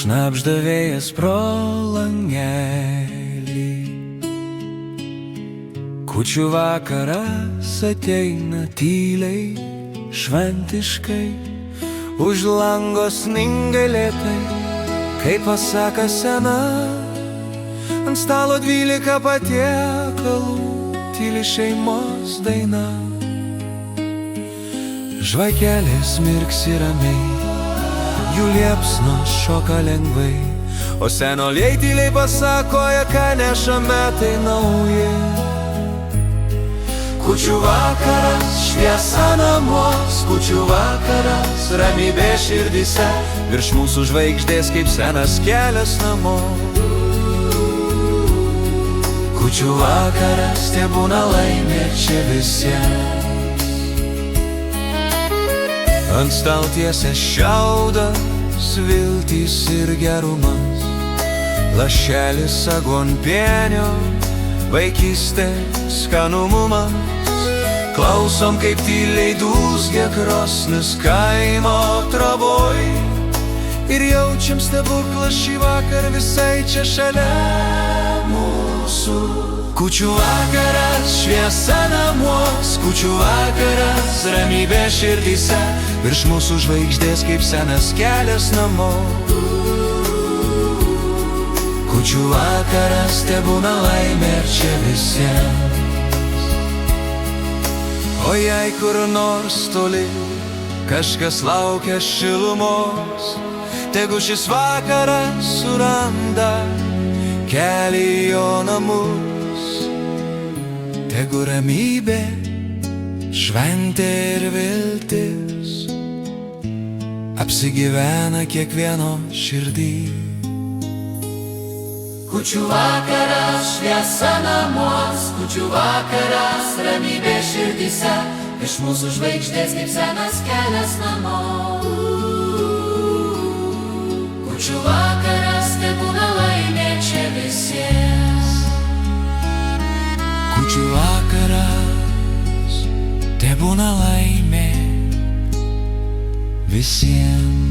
šnabžda vėjas pro langelį. Kūčių vakaras ateina tyliai, šventiškai, už lango sninga lėtai, kaip pasaka sena. Ant stalo 12 patiekalų, tyli šeimos daina. Žvakelės mirksi ramiai, jų liepsnos šoka lengvai, o senoliai tyliai pasakoja, ką neša metai nauji. Kūčių vakaras, šviesa namuos, kūčių vakaras, ramybė širdyse, virš mūsų žvaigždės kaip senas kelias namo. Kūčių vakaras, tie būna laimė čia visiems. Ant staltiesės šiaudas, viltys ir gerumas, lašelis aguonpienio, vaikystės skanumumas. Klausom, kaip tyliai dūzgia krosnis kaimo troboj, ir jaučiam stebuklą šį vakar visai čia šalia mūsų. Kūčių vakaras, šviesa namuos, kūčių vakaras, ramybė širdyse, virš mūsų žvaigždės kaip senas kelias namo. Kūčių vakaras, tebūna laimė čia visiems. O jei kur nors toli kažkas laukia šilumos, tegu šis vakaras suranda kelią į jo namus. Tegu ramybė, šventė ir viltis apsigyvena kiekvieno širdį. Kūčių vakaras, šviesa namuos, kūčių vakaras, ramybė širdyse, iš mūsų žvaigždės kaip senas kelias namo. Kūčių vakaras, tebūna laimė čia visiems. Kūčių vakaras, tebūna laimė visiems.